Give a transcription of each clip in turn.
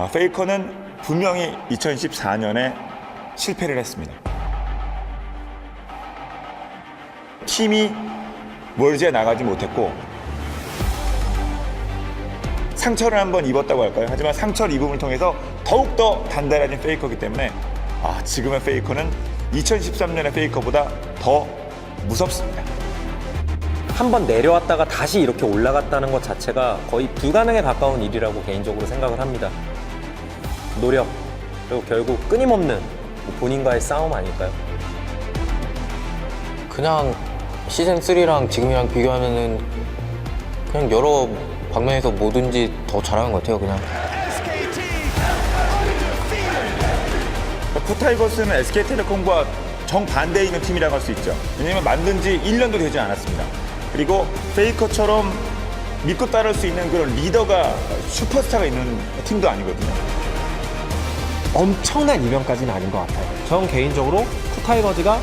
페이커는 분명히 2014년에 실패를 했습니다. 팀이 월즈에 나가지 못했고 상처를 한번 입었다고 할까요? 하지만 상처를 입음을 통해서 더욱더 단단해진 페이커이기 때문에 지금의 페이커는 2013년의 페이커보다 더 무섭습니다. 한번 내려왔다가 다시 이렇게 올라갔다는 것 자체가 거의 불가능에 가까운 일이라고 개인적으로 생각을 합니다. 노력, 그리고 결국 끊임없는 본인과의 싸움 아닐까요? 그냥 시즌3랑 지금이랑 비교하면은 그냥 여러 방면에서 뭐든지 더 잘하는 것 같아요, 그냥. 쿠타이거스는 SK텔레콤과 정반대에 있는 팀이라고 할 수 있죠. 왜냐하면 만든 지 1년도 되지 않았습니다. 그리고 페이커처럼 믿고 따를 수 있는 그런 리더가 슈퍼스타가 있는 팀도 아니거든요. 엄청난 이변까지는 아닌 것 같아요. 전 개인적으로 쿠타이거즈가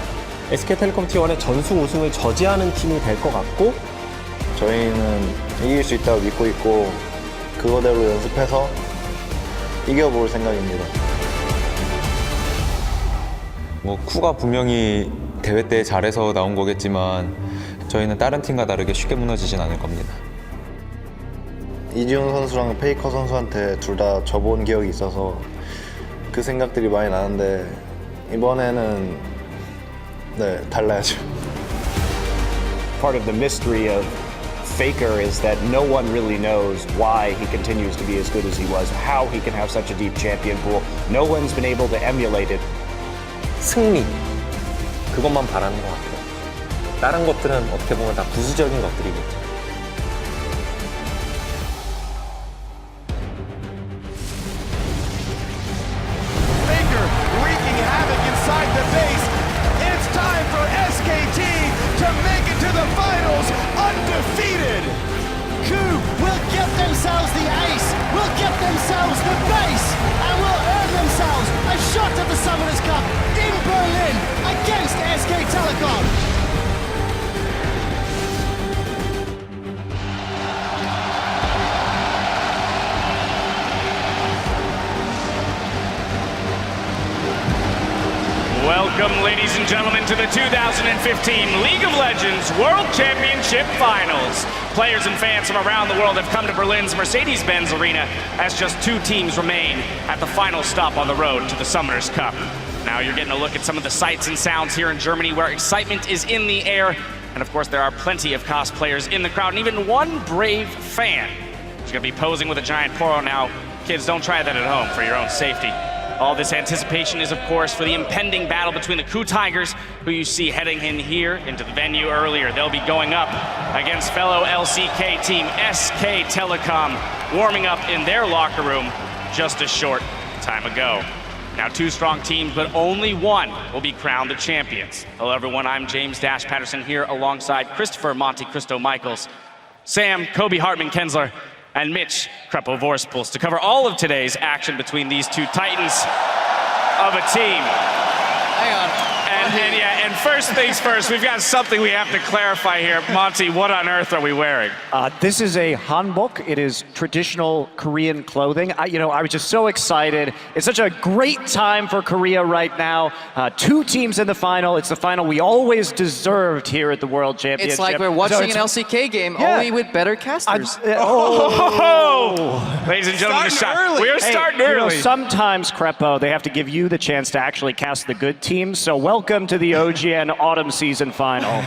SK텔레콤 T1의 전승 우승을 저지하는 팀이 될 것 같고 저희는 이길 수 있다고 믿고 있고 그거대로 연습해서 이겨볼 생각입니다. 뭐 쿠가 분명히 대회 때 잘해서 나온 거겠지만 저희는 다른 팀과 다르게 쉽게 무너지진 않을 겁니다. 이지훈 선수랑 페이커 선수한테 둘 다 져본 기억이 있어서 그 생각들이 많이 나는데 이번에는 달라야죠. Part of the mystery of Faker is that no one really knows why he continues to be as good as he was, how he can have such a deep champion pool. No one's been able to emulate it. 승리, 그것만 바라는 것 같아요. 다른 것들은 어떻게 보면 다 부수적인 것들이겠죠. Faker wreaking havoc inside the base. It's time for SKT to make it to the finals undefeated. Coup will get themselves the ace, will get themselves the base, and will earn themselves a shot at the Summoners Cup in Berlin against SK Telecom. Welcome, ladies and gentlemen, to the 2015 League of Legends World Championship Finals. Players and fans from around the world have come to Berlin's Mercedes-Benz Arena as just two teams remain at the final stop on the road to the Summoners Cup. Now you're getting a look at some of the sights and sounds here in Germany where excitement is in the air. And of course, there are plenty of cosplayers in the crowd and even one brave fan who's going to be posing with a giant poro now. Kids, don't try that at home for your own safety. All this anticipation is, of course, for the impending battle between the Coup Tigers, who you see heading in here into the venue earlier. They'll be going up against fellow LCK team SK Telecom, warming up in their locker room just a short time ago. Now, two strong teams, but only one will be crowned the champions. Hello, everyone. I'm James Dash Patterson here alongside Christopher Monte Cristo Michaels, Sam Kobe Hartman Kensler, and Mitch Krepo-Vorspals to cover all of today's action between these two titans of a team. Hang on. And first things first, we've got something we have to clarify here. Monty, what on earth are we wearing? This is a hanbok. It is traditional Korean clothing. I was just so excited. It's such a great time for Korea right now. Two teams in the final. It's the final we always deserved here at the World Championship. It's like we're watching an LCK game, only with better casters. Ladies and gentlemen, we're starting early. Sometimes, Krepo, they have to give you the chance to actually cast the good teams. So welcome to the OGN Autumn Season Final.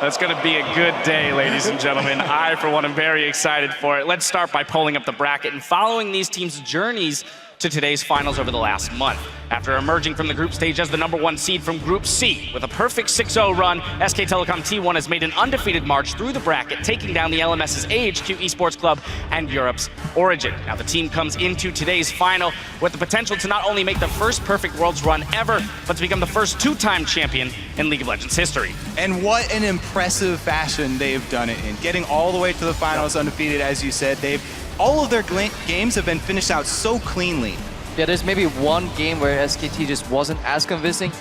That's going to be a good day, ladies and gentlemen. I, for one, am very excited for it. Let's start by pulling up the bracket and following these teams' journeys to today's finals over the last month. After emerging from the group stage as the #1 seed from Group C with a perfect 6-0 run, SK Telecom T1 has made an undefeated march through the bracket, taking down the LMS's AHQ Esports Club and Europe's Origin. Now the team comes into today's final with the potential to not only make the first perfect Worlds run ever, but to become the first two-time champion in League of Legends history. And what an impressive fashion they've done it in. Getting all the way to the finals undefeated, as you said. All of their games have been finished out so cleanly. Yeah, there's maybe one game where SKT just wasn't as convincing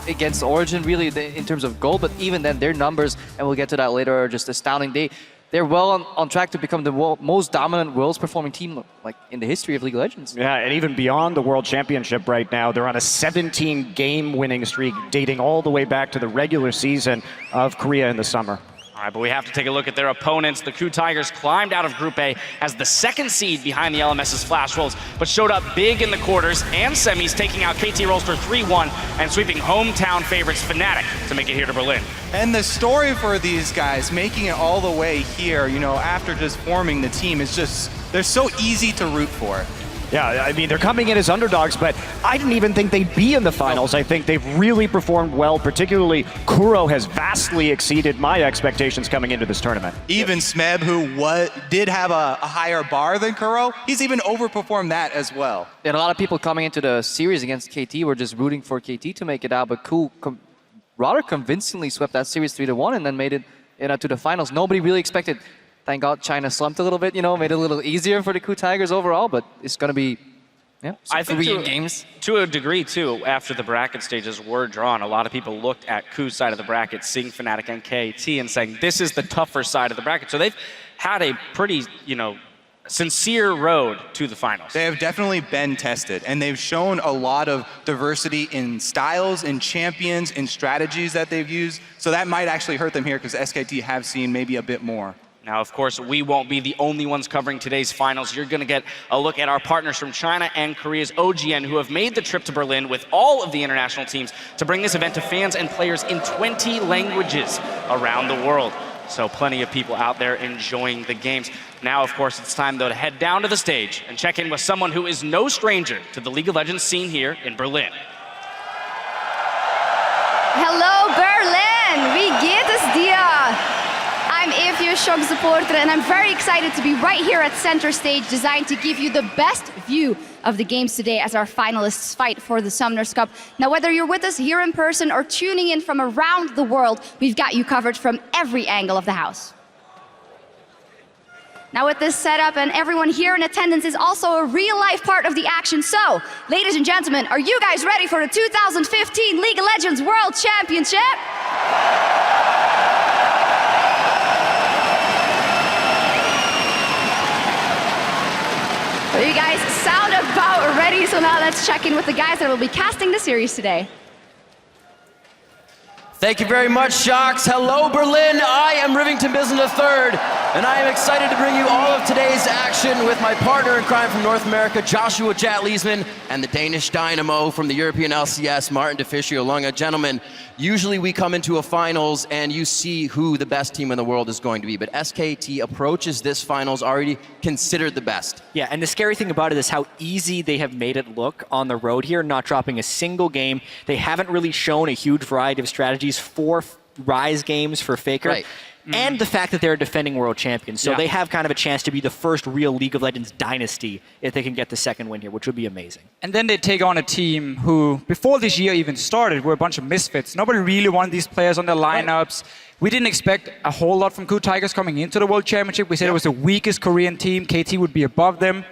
against Origin, really, in terms of goal, but even then, their numbers, and we'll get to that later, are just astounding. they're well on track to become the most dominant world's performing team like in the history of League of Legends. Yeah, and even beyond the World Championship right now, they're on a 17-game winning streak dating all the way back to the regular season of Korea in the summer. All right, but we have to take a look at their opponents. The KOO Tigers climbed out of Group A as the second seed behind the LMS's Flash Wolves, but showed up big in the quarters and semis, taking out KT Rolster 3-1 and sweeping hometown favorites Fnatic to make it here to Berlin. And the story for these guys, making it all the way here, you know, after just forming the team, is just, they're so easy to root for. Yeah, I mean, they're coming in as underdogs, but I didn't even think they'd be in the finals. I think they've really performed well, particularly Kuro has vastly exceeded my expectations coming into this tournament. Even Smeb, who did have a higher bar than Kuro, he's even overperformed that as well. And a lot of people coming into the series against KT were just rooting for KT to make it out, but KOO rather convincingly swept that series 3-1 and then made it to the finals. Nobody really expected. Thank God China slumped a little bit, you know, made it a little easier for the KOO Tigers overall, but it's going to be I think Korean games. To a degree, too, after the bracket stages were drawn, a lot of people looked at KOO's side of the bracket, seeing Fnatic and KT, and saying, this is the tougher side of the bracket. So they've had a pretty, sincere road to the finals. They have definitely been tested, and they've shown a lot of diversity in styles, in champions, in strategies that they've used. So that might actually hurt them here because SKT have seen maybe a bit more. Now, of course, we won't be the only ones covering today's finals. You're going to get a look at our partners from China and Korea's OGN, who have made the trip to Berlin with all of the international teams to bring this event to fans and players in 20 languages around the world. So plenty of people out there enjoying the games. Now, of course, it's time, though, to head down to the stage and check in with someone who is no stranger to the League of Legends scene here in Berlin. Hello, Berlin! Wie geht es dir? I'm Evie, Shock supporter, and I'm very excited to be right here at Center Stage, designed to give you the best view of the games today as our finalists fight for the Summoners Cup. Now, whether you're with us here in person or tuning in from around the world, we've got you covered from every angle of the house. Now, with this setup and everyone here in attendance is also a real-life part of the action. So, ladies and gentlemen, are you guys ready for the 2015 League of Legends World Championship? Well, you guys sound about ready, so now let's check in with the guys that will be casting the series today. Thank you very much, Shocks. Hello, Berlin. I am Rivington Bisson III, and I am excited to bring you all of today's action with my partner in crime from North America, Joshua Jat Leesman, and the Danish Dynamo from the European LCS, Martin DeFiscio Lunga. Gentlemen, usually we come into a finals and you see who the best team in the world is going to be, but SKT approaches this finals already considered the best. Yeah, and the scary thing about it is how easy they have made it look on the road here, not dropping a single game. They haven't really shown a huge variety of strategies, 4 Rise games for Faker. Right. And the fact that they're defending world champions. So they have kind of a chance to be the first real League of Legends dynasty if they can get the second win here, which would be amazing. And then they take on a team who, before this year even started, were a bunch of misfits. Nobody really wanted these players on their lineups. We didn't expect a whole lot from KOO Tigers coming into the World Championship. We said it was the weakest Korean team. KT would be above them.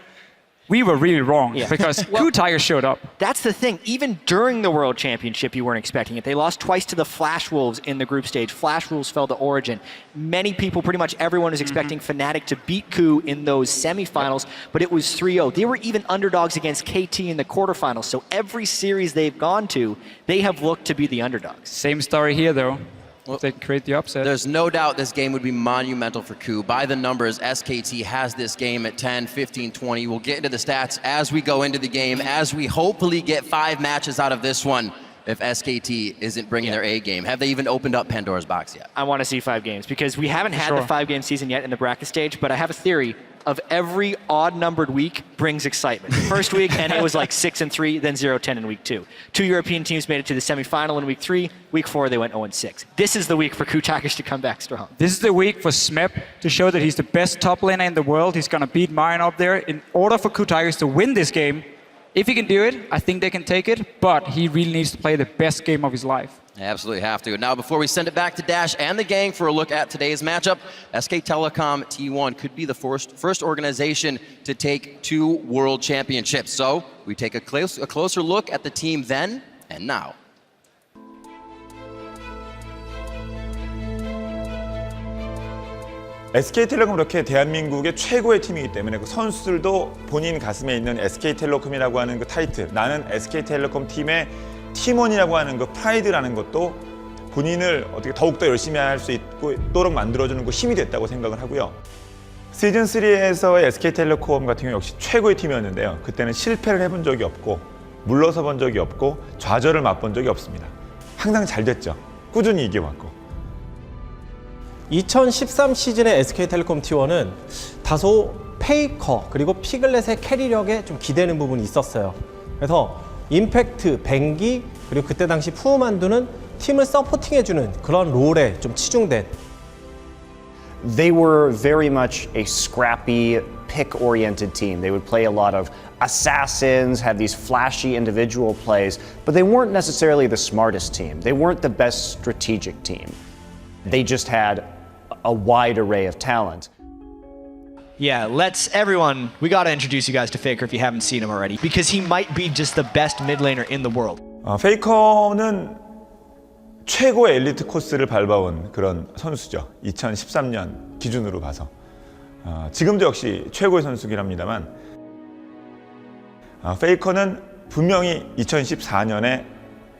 We were really wrong because KOO Tigers showed up. That's the thing. Even during the World Championship, you weren't expecting it. They lost twice to the Flash Wolves in the group stage. Flash Wolves fell to Origin. Many people, pretty much everyone, is expecting Fnatic to beat KOO in those semifinals, but it was 3-0. They were even underdogs against KT in the quarterfinals. So every series they've gone to, they have looked to be the underdogs. Same story here, though. Well, they create the upset. There's no doubt this game would be monumental for KOO. By the numbers, SKT has this game at 10, 15, 20. We'll get into the stats as we go into the game, as we hopefully get 5 matches out of this one if SKT isn't bringing their A game. Have they even opened up Pandora's box yet? I want to see 5 games because we haven't had the 5-game season yet in the bracket stage, but I have a theory of every odd-numbered week brings excitement. First week, and it was like 6-3, then 0-10 in week 2. 2 European teams made it to the semifinal in week 3. Week 4, they went 0-6. This is the week for KOO Tigers to come back strong. This is the week for Smeb to show that he's the best top laner in the world. He's going to beat Mayan up there. In order for KOO Tigers to win this game, if he can do it, I think they can take it, but he really needs to play the best game of his life. Absolutely have to. Now, before we send it back to Dash and the gang for a look at today's matchup, SK Telecom T1 could be the first organization to take 2 world championships. So we take a closer look at the team then and now. SK텔레콤은 그렇게 대한민국의 최고의 팀이기 때문에 그 선수들도 본인 가슴에 있는 SK텔레콤이라고 하는 그 타이틀, 나는 SK텔레콤 팀의 팀원이라고 하는 그 프라이드라는 것도 본인을 어떻게 더욱더 열심히 할 수 있도록 만들어주는 그 힘이 됐다고 생각을 하고요. 시즌3에서의 SK텔레콤 같은 경우 역시 최고의 팀이었는데요. 그때는 실패를 해본 적이 없고 물러서 본 적이 없고 좌절을 맛본 적이 없습니다. 항상 잘 됐죠. 꾸준히 이겨왔고. 2013 시즌의 SK텔레콤 T1은 다소 페이커 그리고 피글렛의 캐리력에 좀 기대는 부분이 있었어요. 그래서 임팩트, 뱅기 그리고 그때 당시 푸우만두는 팀을 서포팅해주는 그런 롤에 좀 치중된. They were very much a scrappy, pick-oriented team. They would play a lot of assassins, have these flashy individual plays, but they weren't necessarily the smartest team. They weren't the best strategic team. They just had a wide array of talent. Yeah, we gotta introduce you guys to Faker if you haven't seen him already, because he might be just the best mid laner in the world. 페이커는 최고의 엘리트 코스를 밟아온 그런 선수죠. 2013년 기준으로 봐서. 지금도 역시 최고의 선수긴 합니다만 페이커는 분명히 2014년에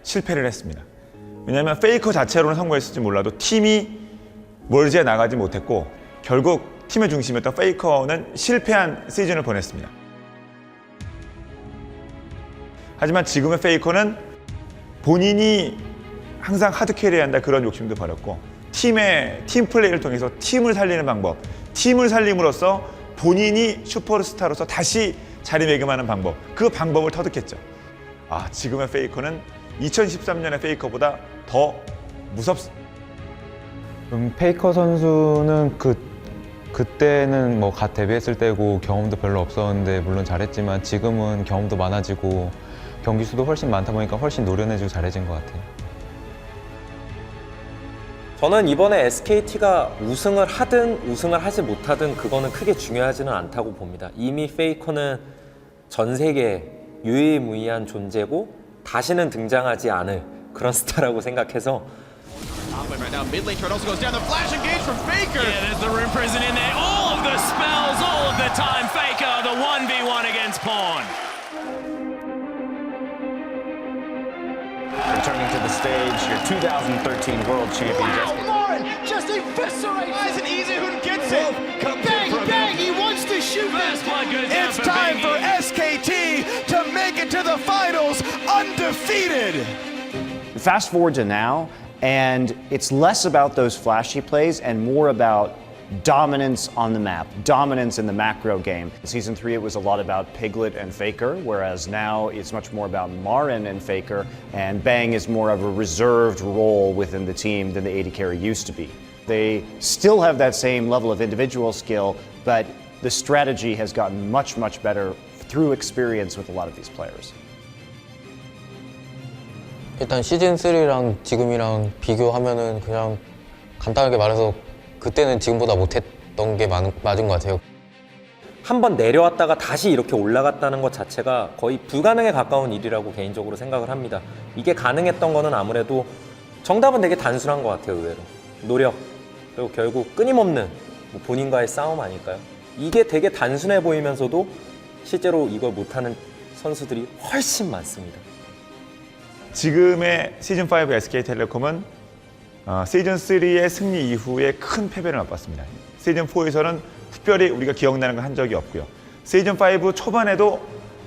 실패를 했습니다. 왜냐하면 페이커 자체로는 성공했을지 몰라도 팀이 멀지 나가지 못했고 결국 팀의 중심이었던 페이커는 실패한 시즌을 보냈습니다. 하지만 지금의 페이커는 본인이 항상 하드캐리해야 한다 그런 욕심도 버렸고 팀 플레이를 통해서 팀을 살리는 방법, 팀을 살림으로써 본인이 슈퍼스타로서 다시 자리매김하는 방법, 그 방법을 터득했죠. 지금의 페이커는 2013년의 페이커보다 더 무섭습니다. 페이커 선수는 그때는 뭐 갓 데뷔했을 때고 경험도 별로 없었는데 물론 잘했지만 지금은 경험도 많아지고 경기 수도 훨씬 많다 보니까 훨씬 노련해지고 잘해진 것 같아요. 저는 이번에 SKT가 우승을 하든 우승을 하지 못하든 그거는 크게 중요하지는 않다고 봅니다. 이미 페이커는 전 세계에 유일무이한 존재고 다시는 등장하지 않을 그런 스타라고 생각해서 Right now, mid lane turret also goes down. The flash engage from Faker. Yeah, there's the Rune Prison in there. All of the spells, all of the time. Faker, the 1v1 against Pawn. Returning to the stage, your 2013 world champion. Morin just eviscerates. Nice and easy. Who gets it? Bang! He wants to shoot this. It's time for SKT to make it to the finals undefeated. Fast forward to now, and it's less about those flashy plays and more about dominance on the map, dominance in the macro game. In Season 3, it was a lot about Piglet and Faker, whereas now it's much more about Marin and Faker, and Bang is more of a reserved role within the team than the AD carry used to be. They still have that same level of individual skill, but the strategy has gotten much, much better through experience with a lot of these players. 일단 시즌3랑 지금이랑 비교하면은 그냥 간단하게 말해서 그때는 지금보다 못했던 게 맞은 것 같아요. 한번 내려왔다가 다시 이렇게 올라갔다는 것 자체가 거의 불가능에 가까운 일이라고 개인적으로 생각을 합니다. 이게 가능했던 거는 아무래도 정답은 되게 단순한 것 같아요, 의외로. 노력, 그리고 결국 끊임없는 본인과의 싸움 아닐까요? 이게 되게 단순해 보이면서도 실제로 이걸 못하는 선수들이 훨씬 많습니다. 지금의 시즌5 SK텔레콤은 시즌3의 승리 이후에 큰 패배를 맛봤습니다. 시즌4에서는 특별히 우리가 기억나는 건 한 적이 없고요. 시즌5 초반에도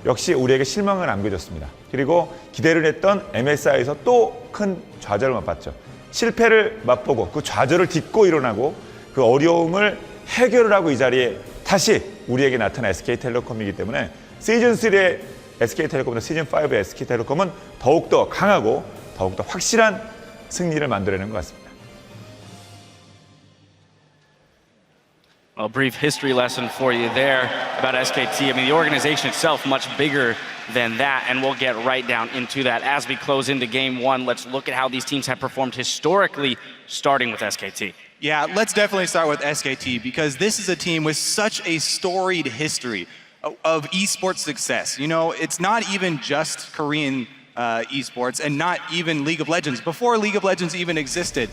역시 우리에게 실망을 안겨줬습니다. 그리고 기대를 했던 MSI에서 또 큰 좌절을 맛봤죠. 실패를 맛보고 그 좌절을 딛고 일어나고 그 어려움을 해결을 하고 이 자리에 다시 우리에게 나타난 SK텔레콤이기 때문에 시즌3의 SK텔레콤보다 시즌5의 SK텔레콤은 더욱더 강하고 더욱더 확실한 승리를 만들어내는 것 같습니다. A brief history lesson for you there about SKT. I mean, the organization itself much bigger than that, and we'll get right down into that. As we close into Game 1, let's look at how these teams have performed historically, starting with SKT. Yeah, let's definitely start with SKT because this is a team with such a storied history of esports success. You know, it's not even just Korean esports and not even League of Legends. Before League of Legends even existed,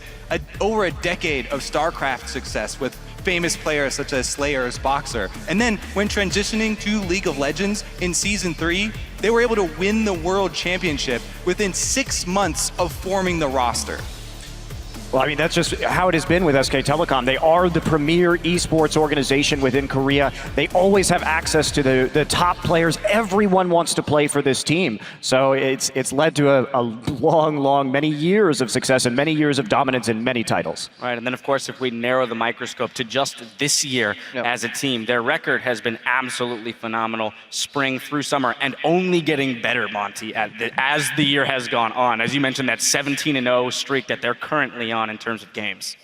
over a decade of StarCraft success with famous players such as Slayer's Boxer. And then when transitioning to League of Legends in Season 3, they were able to win the World Championship within 6 months of forming the roster. Well, I mean, that's just how it has been with SK Telecom. They are the premier esports organization within Korea. They always have access to the top players. Everyone wants to play for this team. So it's led to a long, many years of success and many years of dominance in many titles. Right, and then of course, if we narrow the microscope to just this year as a team, their record has been absolutely phenomenal, spring through summer, and only getting better, Monty, as the year has gone on. As you mentioned, that 17-0 streak that they're currently on in terms of games.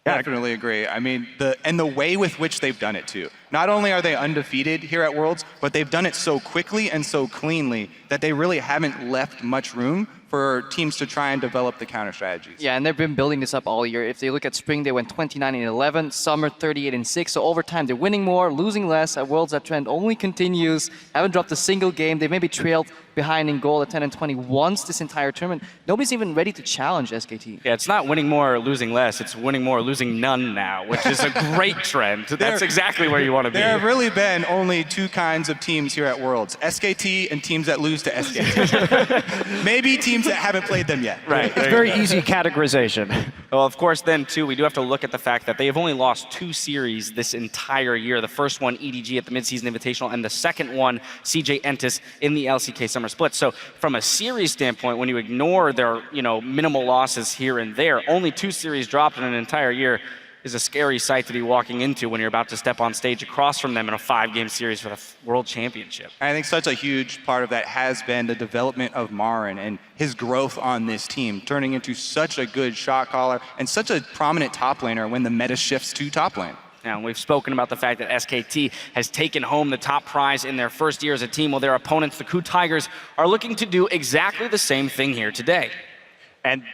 Definitely agree. I mean, the way with which they've done it too. Not only are they undefeated here at Worlds, but they've done it so quickly and so cleanly that they really haven't left much room for teams to try and develop the counter strategies. Yeah, and they've been building this up all year. If they look at spring, they went 29-11, summer 38-6. So over time, they're winning more, losing less. At Worlds, that trend only continues. Haven't dropped a single game. They maybe trailed behind in goal at 10-20 once this entire tournament. Nobody's even ready to challenge SKT. Yeah, it's not winning more or losing less. It's winning more or losing none now, which is a great trend. That's exactly where you want to be. There have really been only two kinds of teams here at Worlds, SKT and teams that lose to SKT. Maybe teams that haven't played them yet. Right. It's very easy categorization. Well, of course, then, too, we do have to look at the fact that they have only lost 2 series this entire year. The first one, EDG at the Midseason Invitational, and the second one, CJ Entus in the LCK Summer Split. So from a series standpoint, when you ignore their minimal losses here and there, only 2 series dropped in an entire year is a scary sight to be walking into when you're about to step on stage across from them in a 5-game series for the World Championship. I think such a huge part of that has been the development of Marin and his growth on this team, turning into such a good shot caller and such a prominent top laner when the meta shifts to top lane. Now, we've spoken about the fact that SKT has taken home the top prize in their first year as a team, while their opponents, the KOO Tigers, are looking to do exactly the same thing here today. And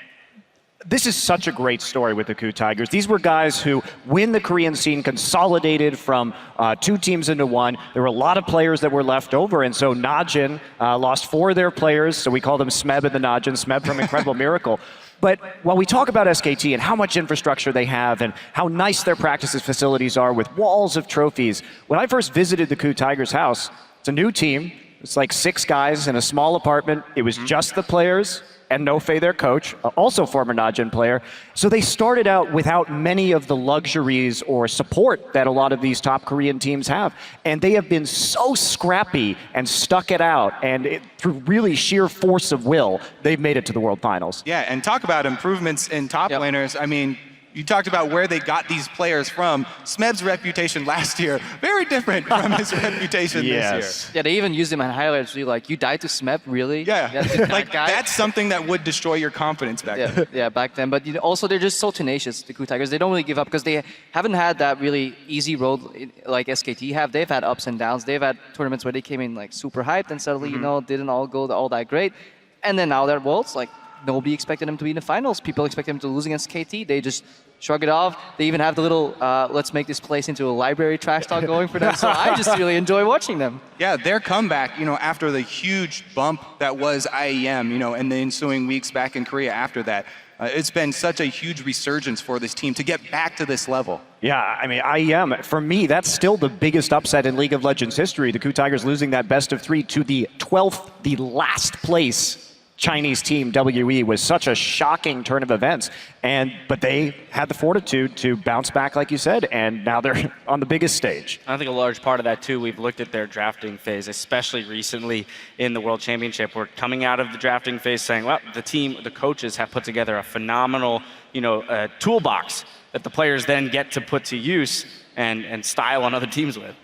this is such a great story with the KOO Tigers. These were guys who, when the Korean scene consolidated from 2 teams into 1, there were a lot of players that were left over, and so Najin lost 4 of their players, so we call them Smeb and the Najin, Smeb from Incredible Miracle. But while we talk about SKT and how much infrastructure they have and how nice their practices facilities are with walls of trophies, when I first visited the KOO Tigers house, it's a new team. It's like 6 guys in a small apartment. It was just the players and No Fei, their coach, also former Najin player. So they started out without many of the luxuries or support that a lot of these top Korean teams have. And they have been so scrappy and stuck it out. And through really sheer force of will, they've made it to the World Finals. Yeah, and talk about improvements in top laners. I mean, you talked about where they got these players from. Smeb's reputation last year, very different from his reputation this year. Yeah, they even used him in highlights. Like, you died to Smeb, really? Yeah, like that's something that would destroy your confidence back then. Yeah, back then. But also, they're just so tenacious, the KOO Tigers. They don't really give up because they haven't had that really easy road like SKT have. They've had ups and downs. They've had tournaments where they came in like super hyped and suddenly, didn't all go all that great. And then now they're at Worlds, like, nobody expected them to be in the finals. People expected them to lose against KT. They just shrug it off. They even have the little, let's make this place into a library trash talk going for them. So I just really enjoy watching them. Yeah, their comeback, after the huge bump that was IEM, and the ensuing weeks back in Korea after that, it's been such a huge resurgence for this team to get back to this level. Yeah, I mean, IEM, for me, that's still the biggest upset in League of Legends history. The KOO Tigers losing that best of 3 to the 12th, the last place Chinese team, WE, was such a shocking turn of events. But they had the fortitude to bounce back, like you said, and now they're on the biggest stage. I think a large part of that, too, we've looked at their drafting phase, especially recently in the World Championship. We're coming out of the drafting phase saying, well, the coaches have put together a phenomenal, toolbox that the players then get to put to use and style on other teams with.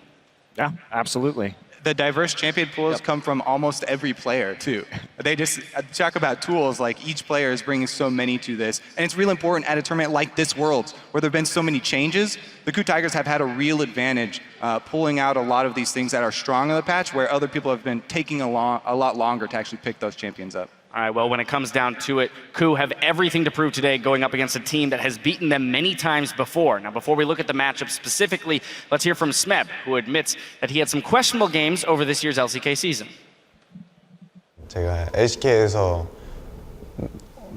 Yeah, absolutely. The diverse champion pools come from almost every player, too. They just talk about tools, like each player is bringing so many to this. And it's real important at a tournament like this Worlds, where there have been so many changes. The KOO Tigers have had a real advantage pulling out a lot of these things that are strong on the patch, where other people have been taking a lot longer to actually pick those champions up. All right, well, when it comes down to it, KOO have everything to prove today going up against a team that has beaten them many times before. Now, before we look at the matchup specifically, let's hear from Smeb, who admits that he had some questionable games over this year's LCK season. 제가 LCK에서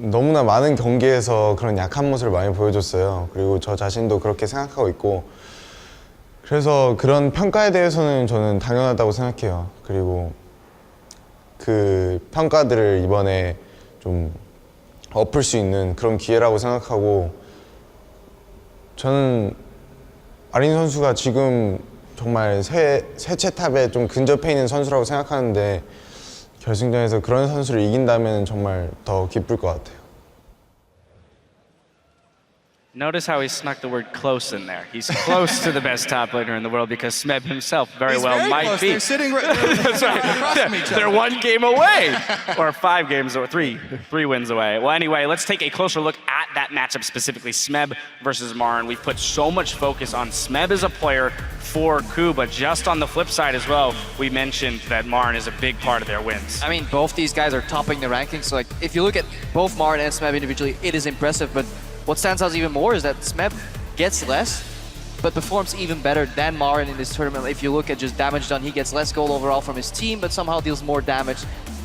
너무나 많은 경기에서 그런 약한 모습을 많이 보여줬어요. 그리고 저 자신도 그렇게 생각하고 있고 그래서 그런 평가에 대해서는 저는 당연하다고 생각해요. 그리고 그 평가들을 이번에 좀 엎을 수 있는 그런 기회라고 생각하고 저는 아린 선수가 지금 정말 새 채탑에 좀 근접해 있는 선수라고 생각하는데 결승전에서 그런 선수를 이긴다면 정말 더 기쁠 것 같아요. Notice how he snuck the word close in there. He's close to the best top laner in the world because Smeb himself very He's well very might close. be. They're sitting right That's right. across from each other. They're one game away, or 5 games, or three wins away. Well, anyway, let's take a closer look at that matchup specifically, Smeb versus Marin. We've put so much focus on Smeb as a player for KOO, but just on the flip side as well, we mentioned that Marin is a big part of their wins. I mean, both these guys are topping the rankings. So, like, if you look at both Marin and Smeb individually, it is impressive. But what stands out even more is that Smeb gets less, but performs even better than Marin in this tournament. If you look at just damage done, he gets less gold overall from his team, but somehow deals more damage.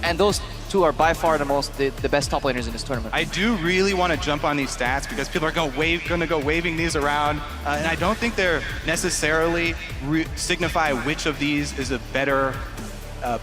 And those two are by far the best top laners in this tournament. I do really want to jump on these stats because people are going to go waving these around, and I don't think they're necessarily signify which of these is a better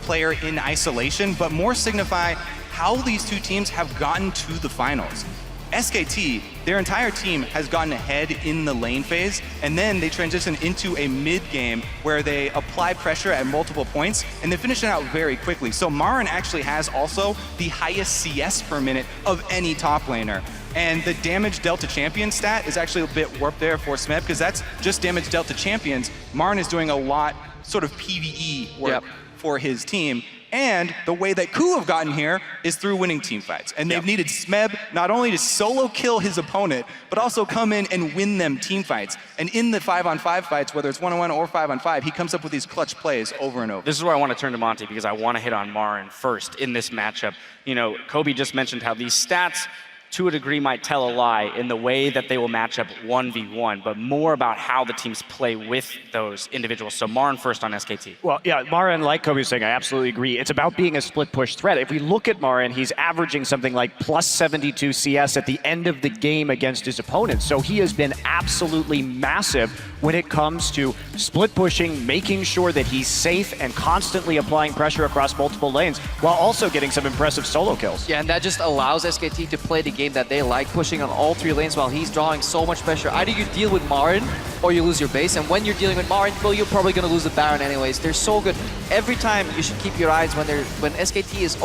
player in isolation, but more signify how these two teams have gotten to the finals. SKT, their entire team has gotten ahead in the lane phase, and then they transition into a mid game where they apply pressure at multiple points, and they finish it out very quickly. So Marin actually has also the highest CS per minute of any top laner. And the damage dealt to champion stat is actually a bit warped there for Smeb, because that's just damage dealt to champions. Marin is doing a lot sort of PvE work for his team. And the way that KOO have gotten here is through winning team fights. And they've needed Smeb not only to solo kill his opponent, but also come in and win them team fights. And in the 5-on-5 fights, whether it's 1-on-1 or 5-on-5, he comes up with these clutch plays over and over. This is where I want to turn to Monty because I want to hit on Marin first in this matchup. You know, Kobe just mentioned how these stats to a degree might tell a lie in the way that they will match up 1v1, but more about how the teams play with those individuals. So Marin first on SKT. Well, yeah, Marin, like Kobe was saying, I absolutely agree. It's about being a split push threat. If we look at Marin, he's averaging something like plus 72 CS at the end of the game against his opponents. So he has been absolutely massive when it comes to split pushing, making sure that he's safe and constantly applying pressure across multiple lanes while also getting some impressive solo kills. Yeah, and that just allows SKT to play the game that they like, pushing on all 3 lanes while he's drawing so much pressure. Either you deal with Marin or you lose your base, and when you're dealing with Marin, well, you're probably going to lose the Baron anyways. They're so good. Every time you should keep your eyes when SKT is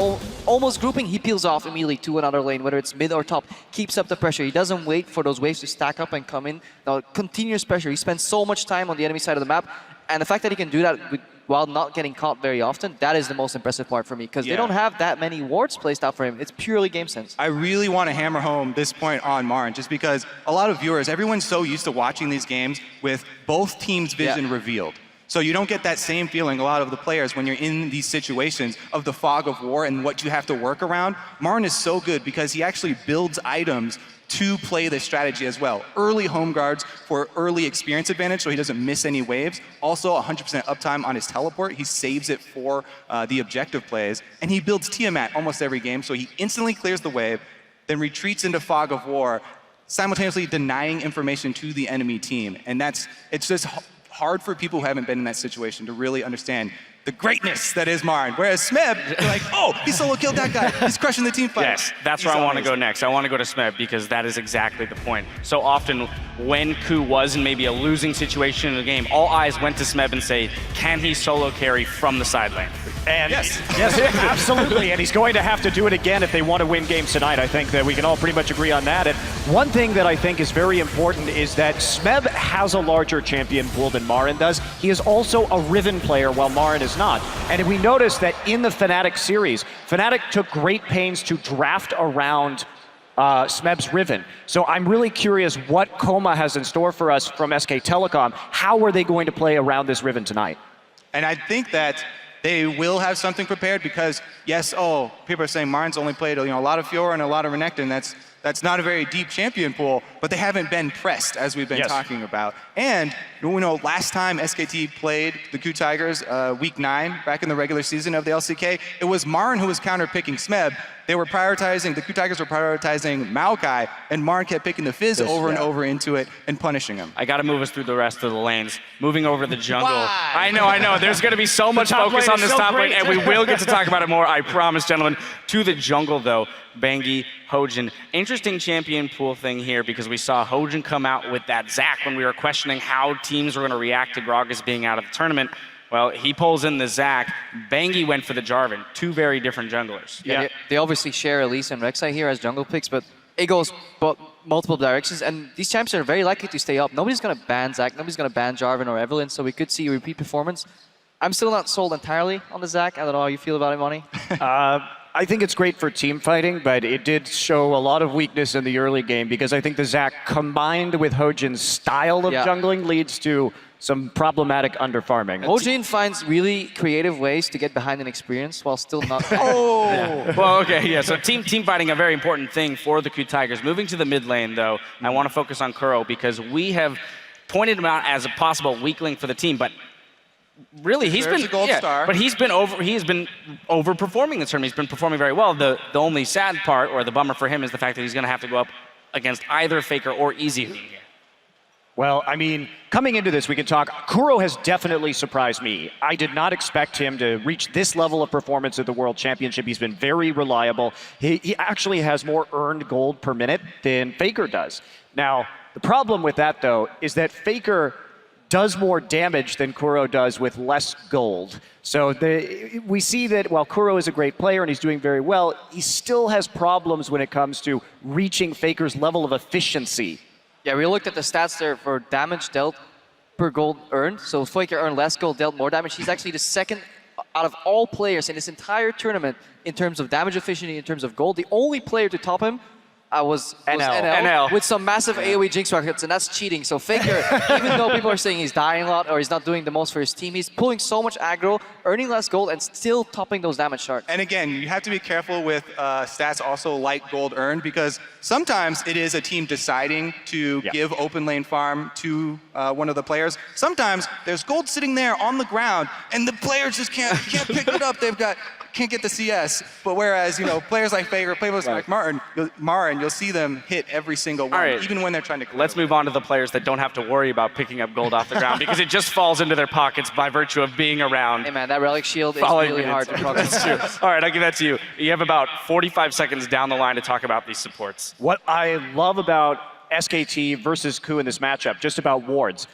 almost grouping, he peels off immediately to another lane, whether it's mid or top, keeps up the pressure. He doesn't wait for those waves to stack up and come in. Now, continuous pressure. He spends so much time on the enemy side of the map, and the fact that he can do that while not getting caught very often, that is the most impressive part for me, because they don't have that many wards placed out for him. It's purely game sense. I really want to hammer home this point on Marin, just because a lot of viewers, everyone's so used to watching these games with both teams' vision revealed. So you don't get that same feeling, a lot of the players, when you're in these situations of the fog of war and what you have to work around. Marin is so good because he actually builds items to play this strategy as well. Early home guards for early experience advantage so he doesn't miss any waves. Also 100% uptime on his teleport. He saves it for the objective plays. And he builds Tiamat almost every game, so he instantly clears the wave, then retreats into fog of war, simultaneously denying information to the enemy team. And it's just hard for people who haven't been in that situation to really understand the greatness that is Marin. Whereas Smeb, you're like, oh, he solo killed that guy. He's crushing the team fight. Yes, that's where I want to go next. I want to go to Smeb because that is exactly the point. So often when KOO was in maybe a losing situation in the game, all eyes went to Smeb and say, can he solo carry from the side lane? And yes, absolutely. And he's going to have to do it again if they want to win games tonight. I think that we can all pretty much agree on that. And one thing that I think is very important is that Smeb has a larger champion pool than Marin does. He is also a Riven player while Marin is not. And we noticed that in the Fnatic series, Fnatic took great pains to draft around Smeb's Riven. So I'm really curious what Coma has in store for us from SK Telecom. How are they going to play around this Riven tonight? And I think that they will have something prepared because, yes, people are saying Marin's only played a lot of Fiora and a lot of Renekton. That's that's not a very deep champion pool, but they haven't been pressed, as we've been talking about. And you know, last time SKT played the KOO Tigers, week 9, back in the regular season of the LCK, it was Marn who was counter-picking Smeb. They were prioritizing, the KOO Tigers were prioritizing Maokai, and Marn kept picking the Fizz over and over into it and punishing him. I got to move us through the rest of the lanes. Moving over to the jungle. I know. There's going to be so much focus on this top lane, and we will get to talk about it more, I promise, gentlemen. To the jungle, though, Bengi, Hojin. Interesting champion pool thing here, because we saw Hojin come out with that Zac when we were questioning how teams were going to react to Gragas being out of the tournament. Well, he pulls in the Zac. Bengi went for the Jarvan. Two very different junglers. Yeah, they obviously share Elise and Rek'Sai here as jungle picks, but it goes multiple directions, and these champs are very likely to stay up. Nobody's going to ban Zac, nobody's going to ban Jarvan or Evelynn, so we could see a repeat performance. I'm still not sold entirely on the Zac. I don't know how you feel about it, Monty. I think it's great for team fighting, but it did show a lot of weakness in the early game because I think the Zac combined with Hojin's style of jungling leads to some problematic underfarming. Hojin finds really creative ways to get behind an experience while still not... Well, okay, yeah, so team fighting, a very important thing for the KOO Tigers. Moving to the mid lane, though, I want to focus on Kuro because we have pointed him out as a possible weakling for the team, but really, he's been a gold star. But he has been overperforming this tournament. He's been performing very well. The only sad part, or the bummer for him, is the fact that he's going to have to go up against either Faker or Easy. Well, I mean, coming into this, we can talk. Kuro has definitely surprised me. I did not expect him to reach this level of performance at the World Championship. He's been very reliable. He actually has more earned gold per minute than Faker does. Now, the problem with that, though, is that Faker does more damage than Kuro does with less gold. So we see that while Kuro is a great player and he's doing very well, he still has problems when it comes to reaching Faker's level of efficiency. Yeah, we looked at the stats there for damage dealt per gold earned. So Faker earned less gold, dealt more damage. He's actually the second out of all players in this entire tournament in terms of damage efficiency, in terms of gold. The only player to top him was NL with some massive AoE Jinx rockets, and that's cheating. So Faker, even though people are saying he's dying a lot or he's not doing the most for his team, he's pulling so much aggro, earning less gold, and still topping those damage shards. And again, you have to be careful with stats also like gold earned, because sometimes it is a team deciding to give open lane farm to one of the players. Sometimes there's gold sitting there on the ground, and the players just can't pick it up. Can't get the CS. But whereas, you know, players like Faker, players like Marin, you'll see them hit every single one, even when they're trying to... Let's move on to the players that don't have to worry about picking up gold off the ground because it just falls into their pockets by virtue of being around. Hey man, that Relic Shield is really hard to progress. That's true. All right, I'll give that to you. You have about 45 seconds down the line to talk about these supports. What I love about SKT versus KOO in this matchup, just about wards.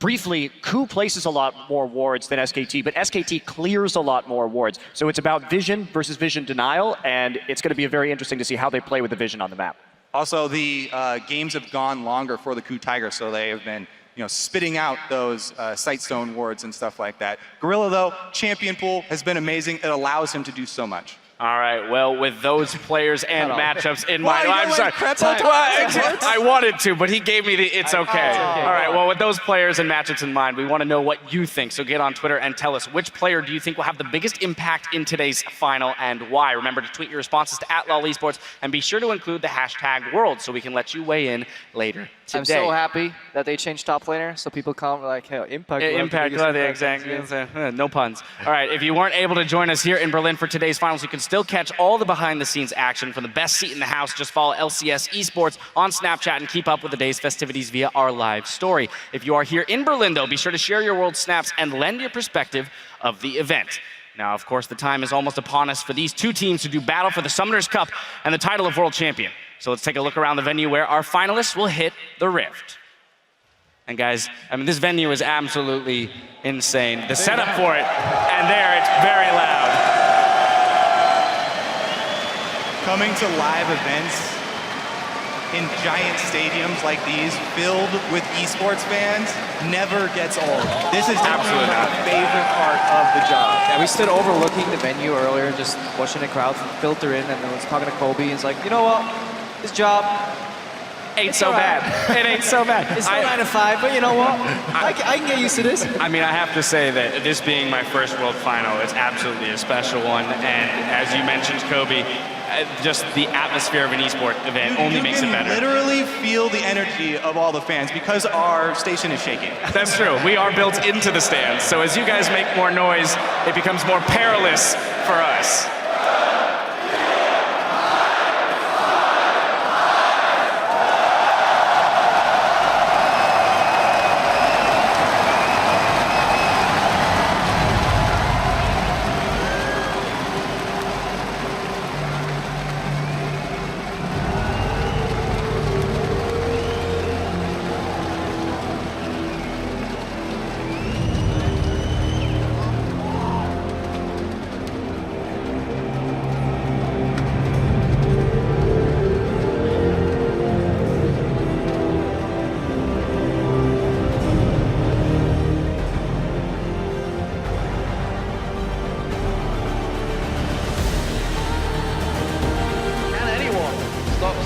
Briefly, KOO places a lot more wards than SKT, but SKT clears a lot more wards. So it's about vision versus vision denial, and it's going to be very interesting to see how they play with the vision on the map. Also, the games have gone longer for the KOO Tigers, so they have been, you know, spitting out those Sightstone wards and stuff like that. Gorilla, though, champion pool has been amazing. It allows him to do so much. All right, well, with those players and matchups in mind, I'm sorry. I wanted to, but he gave me the it's okay. All right, well, with those players and matchups in mind, we want to know what you think. So get on Twitter and tell us which player do you think will have the biggest impact in today's final and why. Remember to tweet your responses to @LOLesports and be sure to include the hashtag world so we can let you weigh in later today. I'm so happy that they changed top laner so people come like, hey, Impact. Impact, exactly. No puns. All right, if you weren't able to join us here in Berlin for today's finals, you can still catch all the behind-the-scenes action from the best seat in the house. Just follow LCS Esports on Snapchat and keep up with the day's festivities via our live story. If you are here in Berlin, though, be sure to share your world snaps and lend your perspective of the event. Now, of course, the time is almost upon us for these two teams to do battle for the Summoners Cup and the title of World Champion. So let's take a look around the venue where our finalists will hit the Rift. And guys, I mean, this venue is absolutely insane. The setup for it, and there, it's very loud. Coming to live events in giant stadiums like these, filled with esports fans, never gets old. This is absolutely my favorite part of the job. Yeah, we stood overlooking the venue earlier, just watching the crowd filter in, and I was talking to Kobe, and it's like, you know what, this job ain't so bad. It ain't so bad. It's not 9 to 5, but you know what? I can get used to this. I mean, I have to say that this being my first World Final, it's absolutely a special one. And as you mentioned, Kobe, just the atmosphere of an esport event only makes it better. You can literally feel the energy of all the fans because our station is shaking. That's true. We are built into the stands. So as you guys make more noise, it becomes more perilous for us.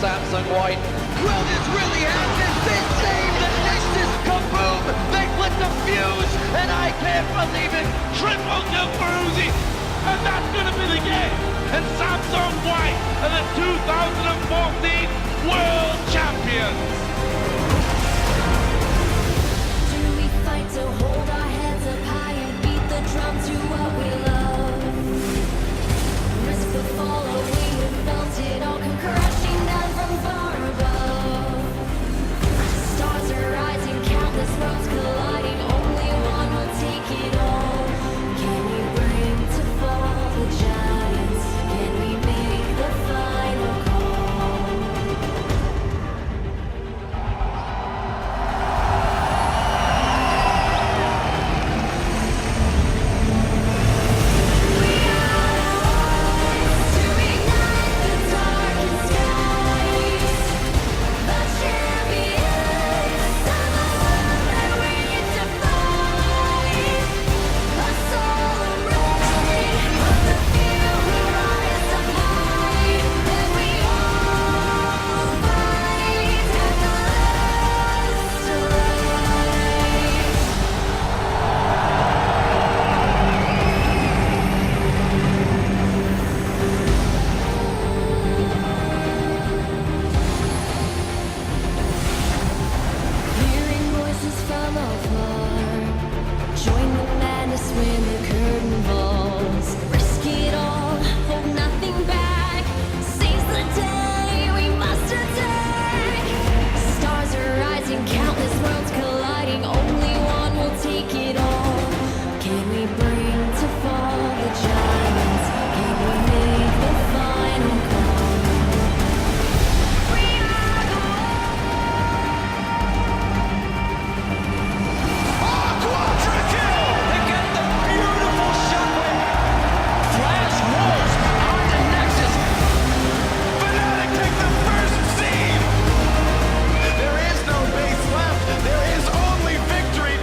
Samsung White. Will this really happen? They saved the Nexus! Kaboom! They lit the fuse! And I can't believe it! Triple to Ferruzzi! And that's gonna be the game! And Samsung White are the 2014 World Champions! Do we fight to hold our heads up high and beat the drum to what we love? Risk the fall, oh, we have felt it all come crashing down from far above. Stars are rising, countless roads colliding, only one will take it all. Can we bring to fall the giants? Can we make the final call? Hearing voices from afar, join the madness when the curtain falls. Risk it all, hold nothing back. Seize the day, we must attack. Stars are rising, countless worlds colliding. Only one will take it all. Can we bring to fall the giants? Can we make the final call? There is no base left. There is only victory.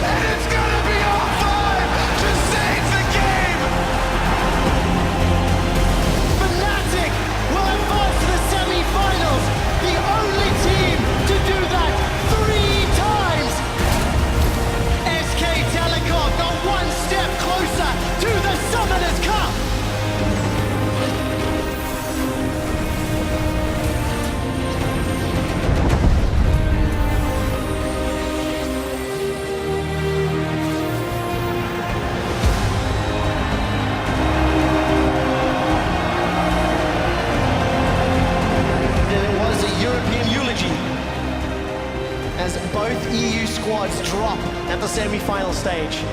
And it's gonna be all five to save the game. Fnatic will advance to the semi-finals, the only team to do that 3 times. SK Telecom got one step closer to the Summoners Cup. And it was a European eulogy as both EU squads drop at the semi-final stage.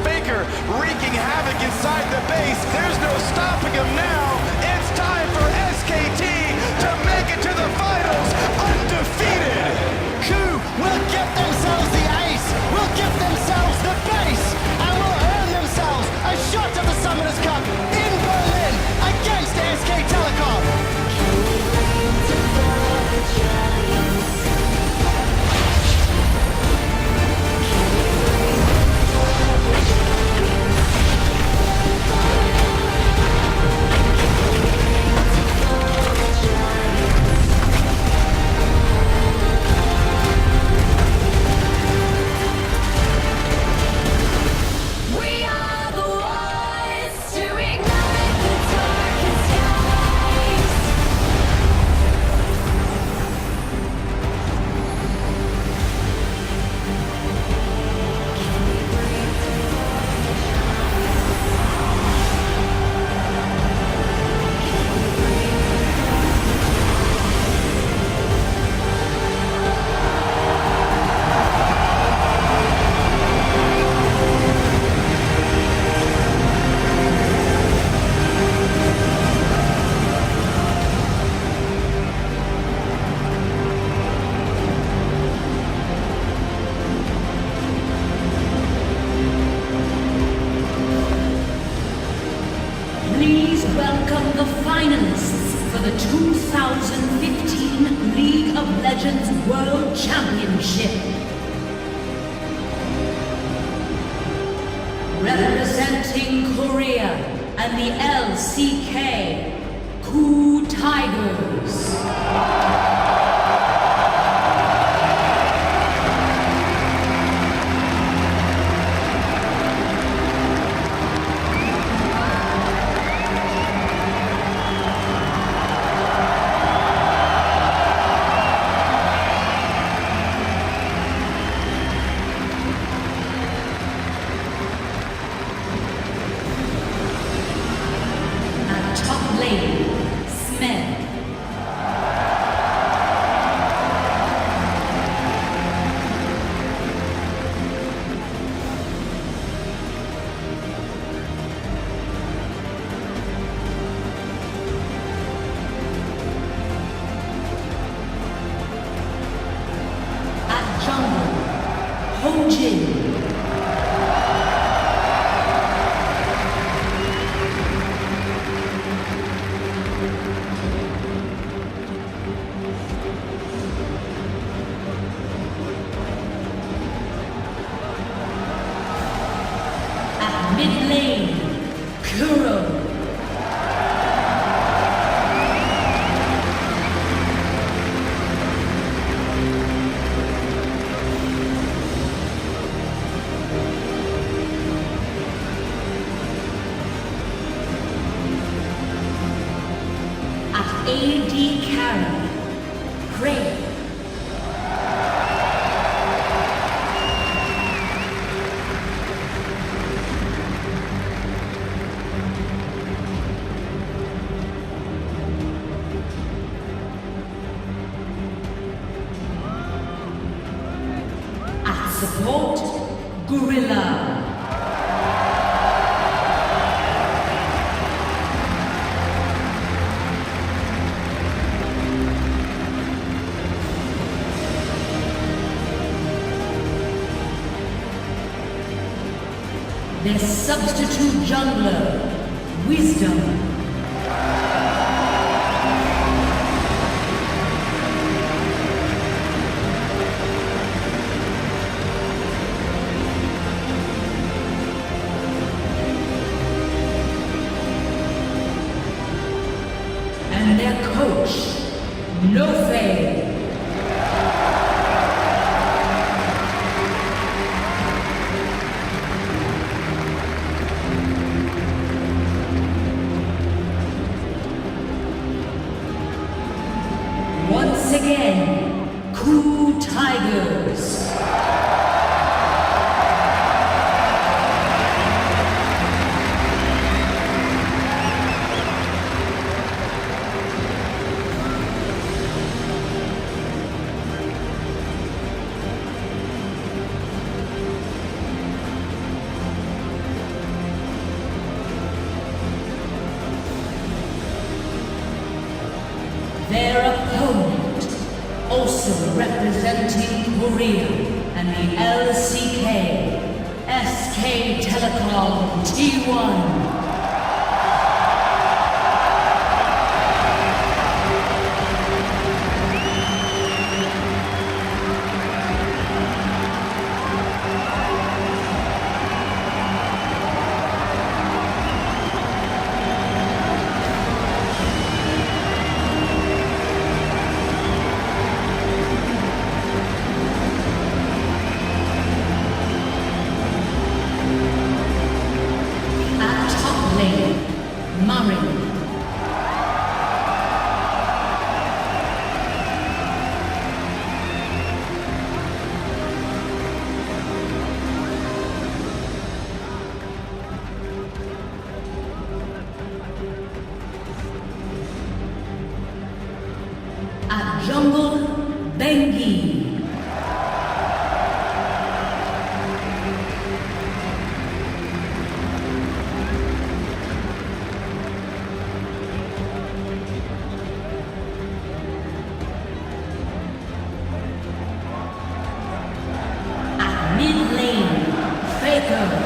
Faker wreaking havoc inside the base. There's no stopping him now. It's time for SKT to make it to the finals undefeated. Coup will get themselves the ace, will get finalists for the 2015 League of Legends World Championship. Representing Korea and the LCK, Koo Tigers. Mid lane, Kuro. At AD carry, Craig. Support Gorilla. Their substitute jungler, Wisdom. And their coach, Nofe. Once again, Koo Tigers. Their opponent, also representing Korea and the LCK, SK Telecom T1. At Jungle, Bengi. At mid lane, Faker.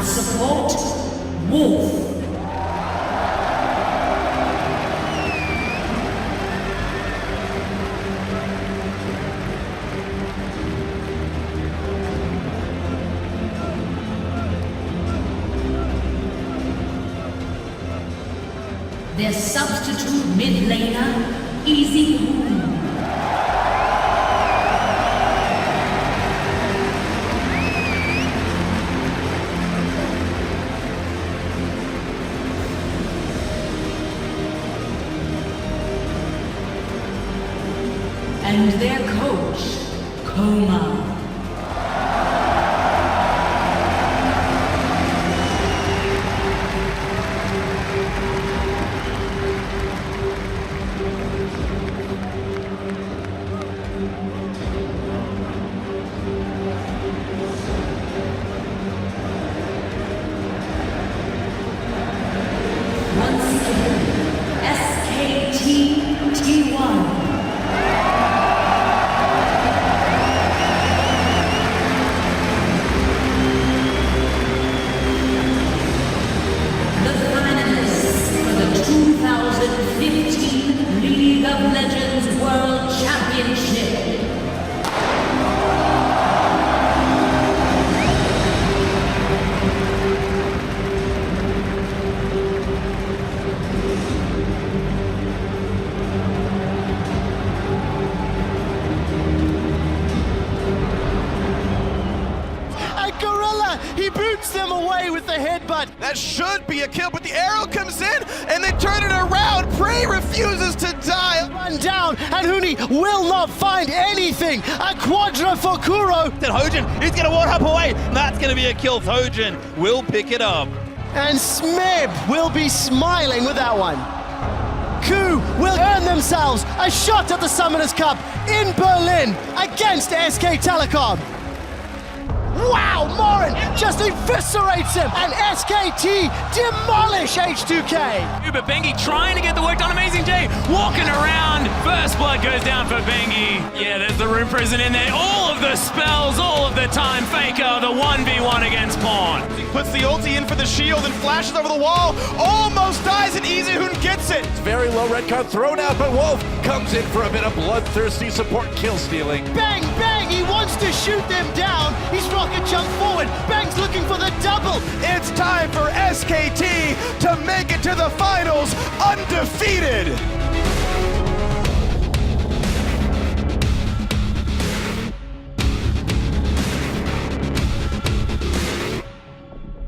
support, Wolf. Their substitute mid laner, Easy Hoon. And their coach, Coma. Once again, SKT T1. The finalists for the 2015 League of Legends World Championship. And Gorilla, he boots them away with the headbutt. That should be a kill, but the arrow comes in and they turn it around. Prey refuses to die. Run down, and Huni will not find anything. A quadra for Kuro. Then Hojin, he's going to one up away. That's going to be a kill. Hojin will pick it up. And Smeb will be smiling with that one. Ku will earn themselves a shot at the Summoners Cup in Berlin against SK Telecom. Wow, Morin just eviscerates him, and SKT demolish H2K. But Bengi trying to get the work done. Amazing J walking around. First blood goes down for Bengi. Yeah, there's the Rune Prison in there. All of the spells, all of the time. Faker, the 1v1 against Pawn. He puts the ulti in for the shield and flashes over the wall. Almost dies, and Easyhoon gets it. It's very low, red card thrown out, but Wolf comes in for a bit of bloodthirsty support kill stealing. Bang, bang, he wants to shoot them down. He's rocket jump forward. Bang's looking for the double. It's time for SKT to make it to the finals undefeated.